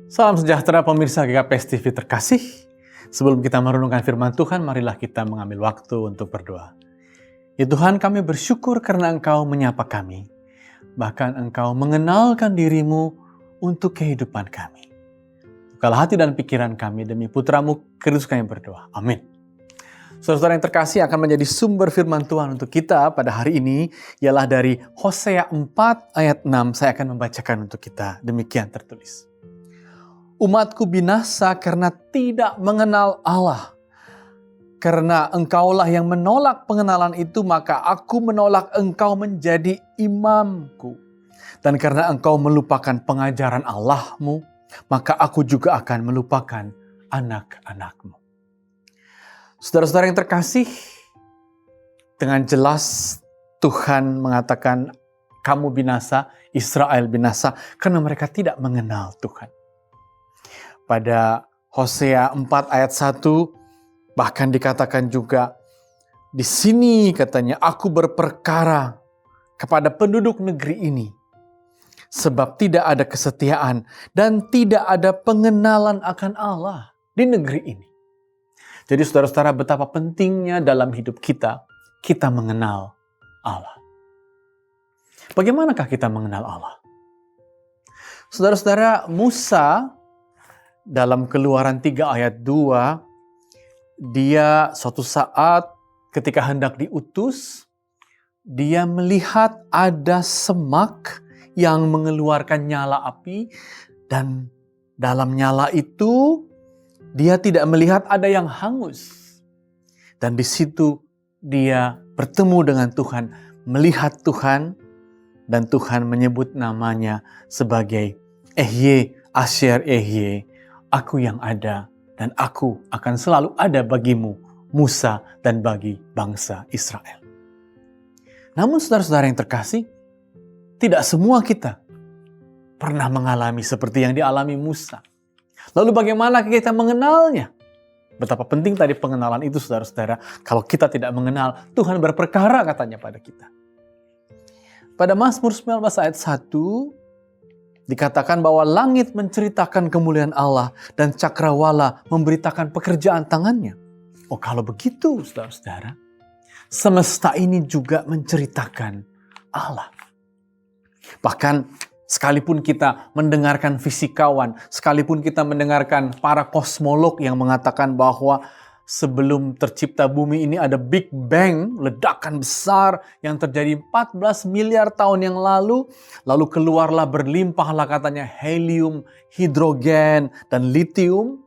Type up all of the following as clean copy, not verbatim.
Salam sejahtera pemirsa GKPS TV terkasih. Sebelum kita merenungkan firman Tuhan, marilah kita mengambil waktu untuk berdoa. Ya Tuhan, kami bersyukur karena Engkau menyapa kami. Bahkan Engkau mengenalkan dirimu untuk kehidupan kami. Bukalah hati dan pikiran kami demi putramu, Kristus kami berdoa. Amin. Saudara-saudara yang terkasih, akan menjadi sumber firman Tuhan untuk kita pada hari ini ialah dari Hosea 4 ayat 6. Saya akan membacakan untuk kita. Demikian tertulis. Umatku binasa karena tidak mengenal Allah. Karena engkaulah yang menolak pengenalan itu, maka aku menolak engkau menjadi imamku. Dan karena engkau melupakan pengajaran Allahmu, maka aku juga akan melupakan anak-anakmu. Saudara-saudara yang terkasih, dengan jelas Tuhan mengatakan kamu binasa, Israel binasa, karena mereka tidak mengenal Tuhan. Pada Hosea 4 ayat 1, bahkan dikatakan juga, di sini katanya, aku berperkara kepada penduduk negeri ini, sebab tidak ada kesetiaan dan tidak ada pengenalan akan Allah di negeri ini. Jadi saudara-saudara, betapa pentingnya dalam hidup kita mengenal Allah. Bagaimanakah kita mengenal Allah? Saudara-saudara, Musa dalam Keluaran 3 ayat 2, dia suatu saat ketika hendak diutus, dia melihat ada semak yang mengeluarkan nyala api, dan dalam nyala itu dia tidak melihat ada yang hangus. Dan di situ dia bertemu dengan Tuhan, melihat Tuhan, dan Tuhan menyebut namanya sebagai Ehye Asher Ehye, aku yang ada dan aku akan selalu ada bagimu, Musa, dan bagi bangsa Israel. Namun saudara-saudara yang terkasih, tidak semua kita pernah mengalami seperti yang dialami Musa. Lalu bagaimana kita mengenalnya? Betapa penting tadi pengenalan itu saudara-saudara. Kalau kita tidak mengenal, Tuhan berperkara katanya pada kita. Pada Mazmur 19 ayat 1, dikatakan bahwa langit menceritakan kemuliaan Allah dan cakrawala memberitakan pekerjaan tangannya. Oh, kalau begitu saudara-saudara, semesta ini juga menceritakan Allah. Bahkan sekalipun kita mendengarkan fisikawan, sekalipun kita mendengarkan para kosmolog yang mengatakan bahwa sebelum tercipta bumi ini ada Big Bang, ledakan besar yang terjadi 14 miliar tahun yang lalu keluarlah berlimpahlah katanya helium, hidrogen, dan litium.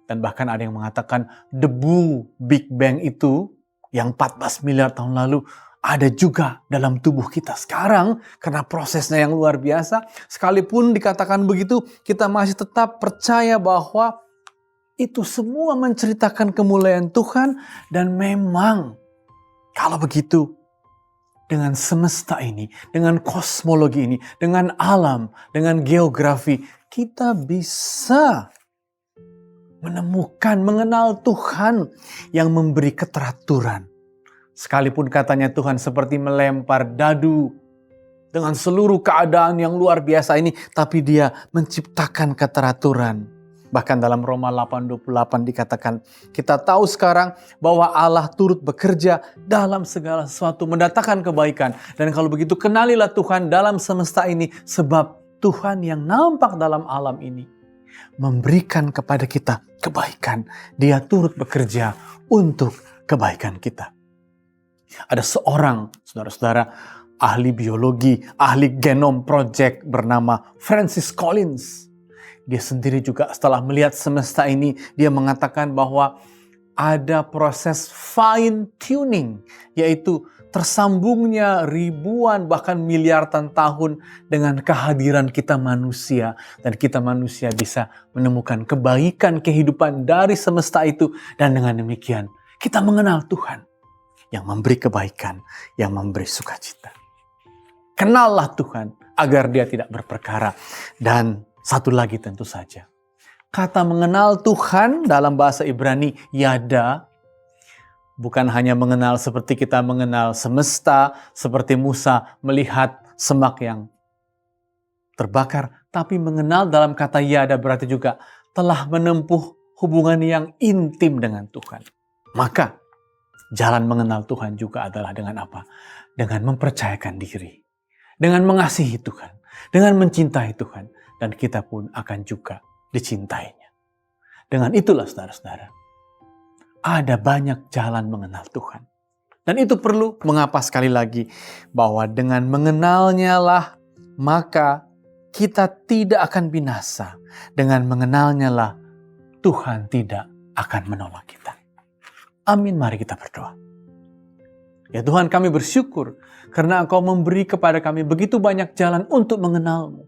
Dan bahkan ada yang mengatakan debu Big Bang itu yang 14 miliar tahun lalu ada juga dalam tubuh kita sekarang karena prosesnya yang luar biasa. Sekalipun dikatakan begitu, kita masih tetap percaya bahwa itu semua menceritakan kemuliaan Tuhan. Dan memang kalau begitu, dengan semesta ini, dengan kosmologi ini, dengan alam, dengan geografi, kita bisa menemukan, mengenal Tuhan yang memberi keteraturan. Sekalipun katanya Tuhan seperti melempar dadu dengan seluruh keadaan yang luar biasa ini, tapi dia menciptakan keteraturan. Bahkan dalam Roma 8:28 dikatakan, kita tahu sekarang bahwa Allah turut bekerja dalam segala sesuatu, mendatangkan kebaikan. Dan kalau begitu, kenalilah Tuhan dalam semesta ini, sebab Tuhan yang nampak dalam alam ini memberikan kepada kita kebaikan. Dia turut bekerja untuk kebaikan kita. Ada seorang, saudara-saudara, ahli biologi, ahli genom project bernama Francis Collins. Dia sendiri juga setelah melihat semesta ini, dia mengatakan bahwa ada proses fine tuning, yaitu tersambungnya ribuan bahkan miliaran tahun dengan kehadiran kita manusia. Dan kita manusia bisa menemukan kebaikan kehidupan dari semesta itu. Dan dengan demikian kita mengenal Tuhan yang memberi kebaikan, yang memberi sukacita. Kenallah Tuhan agar dia tidak berperkara. Dan satu lagi tentu saja, kata mengenal Tuhan dalam bahasa Ibrani yada, bukan hanya mengenal seperti kita mengenal semesta, seperti Musa melihat semak yang terbakar, Tapi mengenal dalam kata yada berarti juga telah menempuh hubungan yang intim dengan Tuhan. Maka jalan mengenal Tuhan juga adalah dengan apa? Dengan mempercayakan diri. Dengan mengasihi Tuhan. Dengan mencintai Tuhan. Dan kita pun akan juga dicintainya. Dengan itulah saudara-saudara, ada banyak jalan mengenal Tuhan. Dan itu perlu mengapa sekali lagi bahwa dengan mengenalnya lah maka kita tidak akan binasa. Dengan mengenalnya lah Tuhan tidak akan menolak kita. Amin, mari kita berdoa. Ya Tuhan, kami bersyukur karena Engkau memberi kepada kami begitu banyak jalan untuk mengenal-Mu.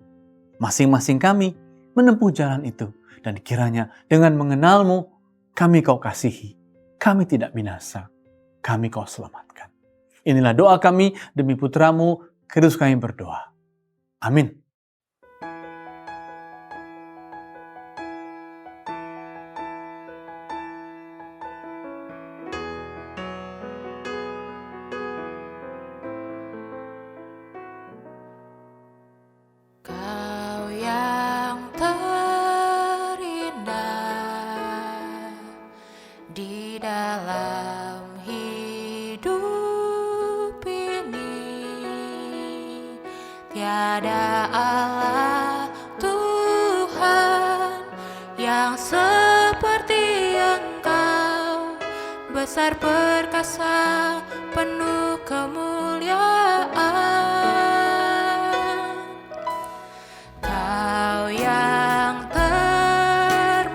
Masing-masing kami menempuh jalan itu. Dan kiranya dengan mengenal-Mu, kami Kau kasihi. Kami tidak binasa. Kami Kau selamatkan. Inilah doa kami demi putra-Mu, Kristus kami berdoa. Amin. Kau yang terindah di dalam hidup ini, tiada Allah Tuhan yang seperti Engkau, besar perkasa penuh kemuliaan. Kau yang termanis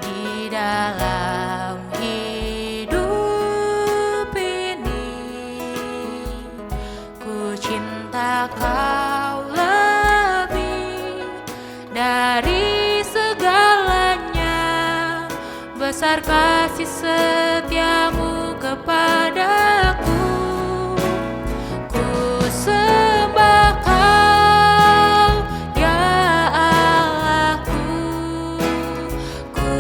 di dalam hidup ini, ku cinta Kau lebih dari segalanya, besar kasih setiamu kepadaku. Ku sembah Kau, ya Allahku. Ku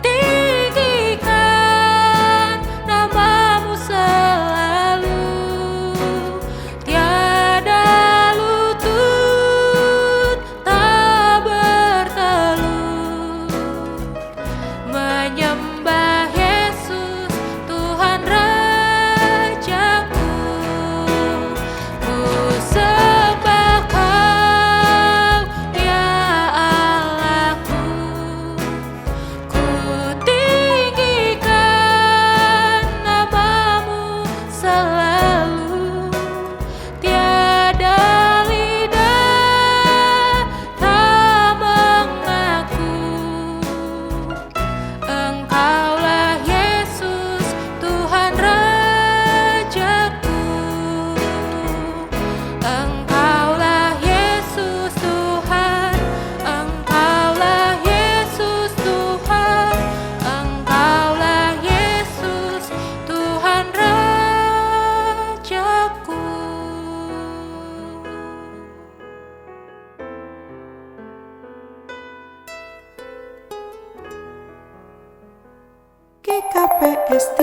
tinggikan nama-Mu selalu, tiada lutut tak bertelut, menyembah Yesus Tuhan Rajaku. Ku sembah Kau, ya Allahku. Ku tinggikan nama-Mu selalu, tiada lidah tak mengaku. Engkaulah Yesus Tuhan Rajaku. Engkaulah Yesus Tuhan, Engkaulah Yesus Tuhan, Engkaulah Yesus Tuhan Rajaku. GKPS